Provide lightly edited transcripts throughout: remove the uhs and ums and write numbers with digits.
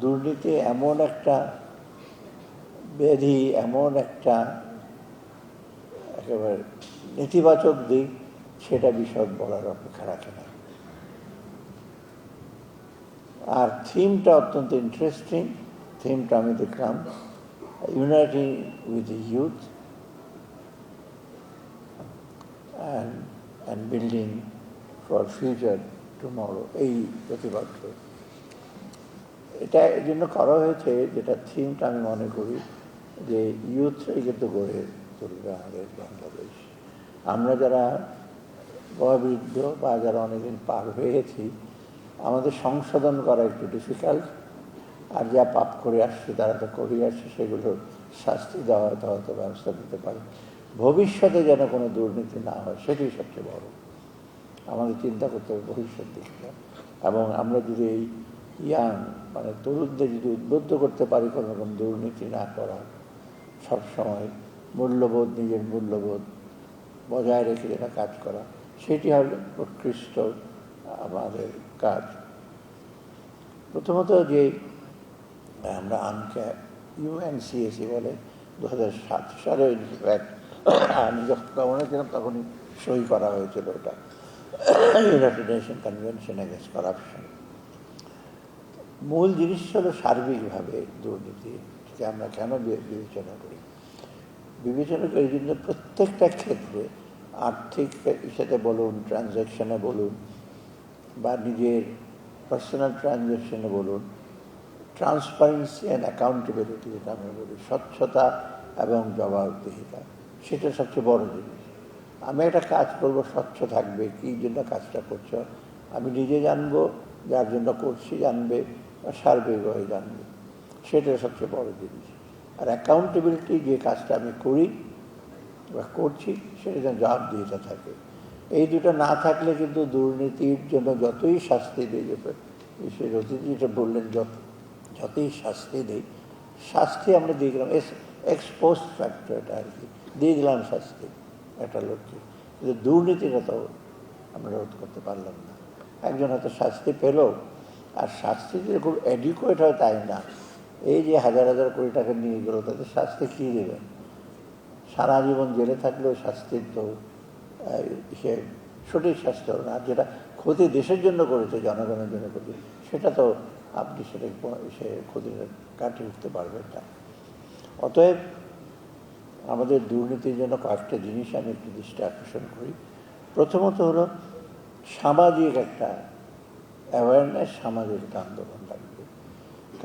দুর্নীতি এমন একটা ব্যাধি, এমন একটা একেবারে নেতিবাচক দিক, সেটা বিশদ বলার অপেক্ষা রাখে না। আর থিমটা অত্যন্ত ইন্টারেস্টিং। থিমটা আমি দেখলাম uniting with the youth and building for future tomorrow, এই প্রতিপাদ্য। এটা এই জন্য করা হয়েছে, যেটা থিমটা আমি মনে করি যে ইউথরাই কিন্তু গড়ে তুলবে আমাদের বাংলাদেশ। আমরা যারা বয়োবৃদ্ধ বা যারা অনেকদিন পার হয়েছি, আমাদের সংশোধন করা একটু ডিফিকাল্ট। আর যা পাপ করে আসছে, তারা তো করেই আসছে, সেগুলোর শাস্তি দেওয়া হয়তো ব্যবস্থা দিতে পারে। ভবিষ্যতে যেন কোনো দুর্নীতি না হয়, সেটাই সবচেয়ে বড়। আমাদের চিন্তা করতে হবে ভবিষ্যৎ দিকটা। এবং আমরা যদি এই মানে তরুণদের যদি উদ্বুদ্ধ করতে পারি কোনো রকম দুর্নীতি না করা, সবসময় মূল্যবোধ, নিজের মূল্যবোধ বজায় রেখে যেটা কাজ করা, সেটি হলো উৎকৃষ্ট আমাদের কাজ। প্রথমত যে আমরা UNCSE বলে 2007 সালে ইনফ্যাক্ট আমি যখন গভর্নর ছিলাম তখনই সই করা হয়েছিল ওটা, United nation convention against corruption. মূল জিনিস হলো সার্বিকভাবে দুর্নীতিকে আমরা কেন বিবেচনা করি। বিবেচনা করি জন্য প্রত্যেকটা ক্ষেত্রে, আর্থিক হিসেবে বলুন, ট্রানজ্যাকশনে বলুন, বা নিজের পার্সোনাল ট্রানজ্যাকশনে বলুন, ট্রান্সপারেন্সি অ্যান্ড অ্যাকাউন্টেবিলিটি, যেটা আমরা বলি, স্বচ্ছতা এবং জবাবদিহিতা, সেটা সবচেয়ে বড় জিনিস। আমি একটা কাজ করব, স্বচ্ছ থাকবে, কী জন্য কাজটা করছো আমি নিজে জানবো, যার জন্য করছি জানবে, বা সার্বিকভাবে জানবে, সেটা সবচেয়ে বড় জিনিস। আর অ্যাকাউন্টেবিলিটি, যে কাজটা আমি করি বা করছি, সেটা যেন জবাবদিহিতা থাকে। এই দুটো না থাকলে কিন্তু দুর্নীতির জন্য যতই শাস্তি দিয়ে যেতে, সে অতিথি যেটা বললেন, যতই শাস্তি দেই, শাস্তি আমরা দিয়ে গেলাম এক্সপোস্ট ফ্যাক্টর, এটা আর কি, দিয়ে দিলাম শাস্তি একটা লোককে, কিন্তু দুর্নীতিটা তো আমরা রোধ করতে পারলাম না। একজন হয়তো শাস্তি পেল, আর শাস্তি যে খুব অ্যাডিকুয়েট হয় তাই না। এই যে হাজার হাজার কোটি টাকা নিয়ে গেল, তাদের শাস্তি কী দেবেন? সারা জীবন জেলে থাকলেও শাস্তির তো সে সঠিক শাস্তি হবে না। আর যেটা ক্ষতি দেশের জন্য করেছে, জনগণের জন্য ক্ষতি, সেটা তো আপনি সেটা সে ক্ষতিটা কাটিয়ে উঠতে পারবেন না। অতএব আমাদের দুর্নীতির জন্য কয়েকটা জিনিস আমি একটু দৃষ্টি আকর্ষণ করি। প্রথমত হলো সামাজিক একটা অ্যাওয়ারনেস, সামাজিক একটা আন্দোলন লাগবে।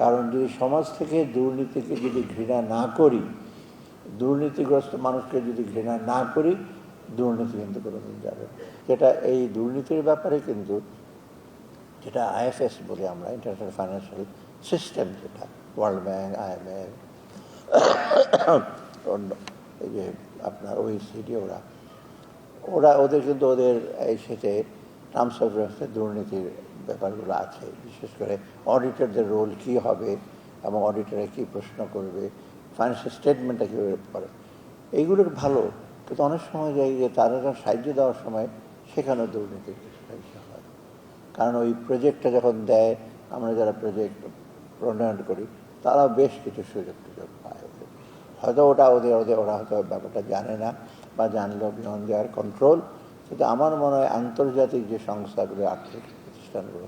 কারণ যদি সমাজ থেকে দুর্নীতিকে যদি ঘৃণা না করি, দুর্নীতিগ্রস্ত মানুষকে যদি ঘৃণা না করি, দুর্নীতি কিন্তু কোনোদিন যাবে। যেটা এই দুর্নীতির ব্যাপারে কিন্তু, যেটা IFS বলি আমরা, ইন্টারন্যাশনাল ফাইন্যান্সিয়াল সিস্টেম, যেটা ওয়ার্ল্ড ব্যাংক, IMF, অন্য এই যে আপনার OECD, ওদের কিন্তু ওদের এই সেটে টার্মস অফ রেফারেন্সে দুর্নীতির ব্যাপারগুলো আছে। বিশেষ করে অডিটরদের রোল কী হবে, এবং অডিটরে কী প্রশ্ন করবে, ফাইন্যান্সিয়াল স্টেটমেন্টটা কীভাবে করে, এইগুলো ভালো। কিন্তু অনেক সময় যাই যে তারা সাহায্য দেওয়ার সময় সেখানেও দুর্নীতির কিছু হয়। কারণ ওই প্রজেক্টটা যখন দেয়, আমরা যারা প্রজেক্ট প্রণয়ন করি, তারাও বেশ কিছু সুযোগ পায়। হয়তো ওরা হয়তো ব্যাপারটা জানে না, বা জানলেও বিয়ন্ড দেওয়ার কন্ট্রোল। কিন্তু আমার মনে হয় আন্তর্জাতিক যে সংস্থাগুলো, আর্থিক প্রতিষ্ঠানগুলো,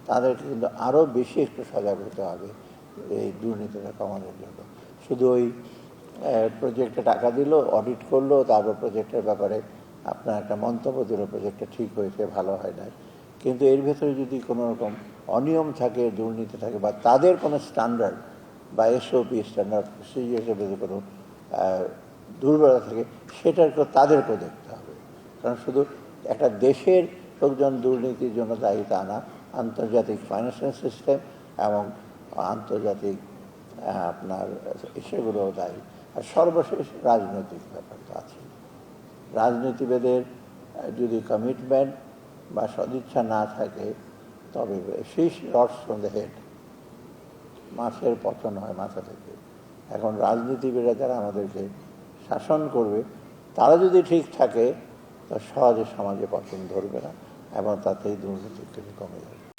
তাদেরকে কিন্তু আরও বেশি একটু সজাগ হতে হবে এই দুর্নীতিটা কমানোর জন্য। শুধু ওই প্রজেক্টে টাকা দিল, অডিট করলো, তারপর প্রজেক্টের ব্যাপারে আপনার একটা মন্তব্য দিল, প্রজেক্টটা ঠিক হয়েছে, ভালো হয় না। কিন্তু এর ভেতরে যদি কোনো রকম অনিয়ম থাকে, দুর্নীতি থাকে, বা তাদের কোনো স্ট্যান্ডার্ড বা SOP, স্ট্যান্ডার্ড প্রসিজিয়ারের ভেতরে কোনো দুর্বলতা থাকে, সেটাকেও তাদেরকেও দেখতে হবে। কারণ শুধু একটা দেশের লোকজন দুর্নীতির জন্য দায়ী তা না, আন্তর্জাতিক ফাইন্যান্সিয়াল সিস্টেম এবং আন্তর্জাতিক আপনার সেগুলোও দায়ী। আর সর্বশেষ রাজনৈতিক ব্যাপার তো আছে। রাজনীতিবিদের যদি কমিটমেন্ট বা সদিচ্ছা না থাকে, তবে ফিশ রটস ফ্রম দ্য হেড, মাছের পতন হয় মাথা থেকে। এখন রাজনীতিবিদরা যারা আমাদেরকে শাসন করবে, তারা যদি ঠিক থাকে, তো সহজে সমাজে পতন ধরবে না, এবং তাতেই দুর্নীতি কমে যাবে।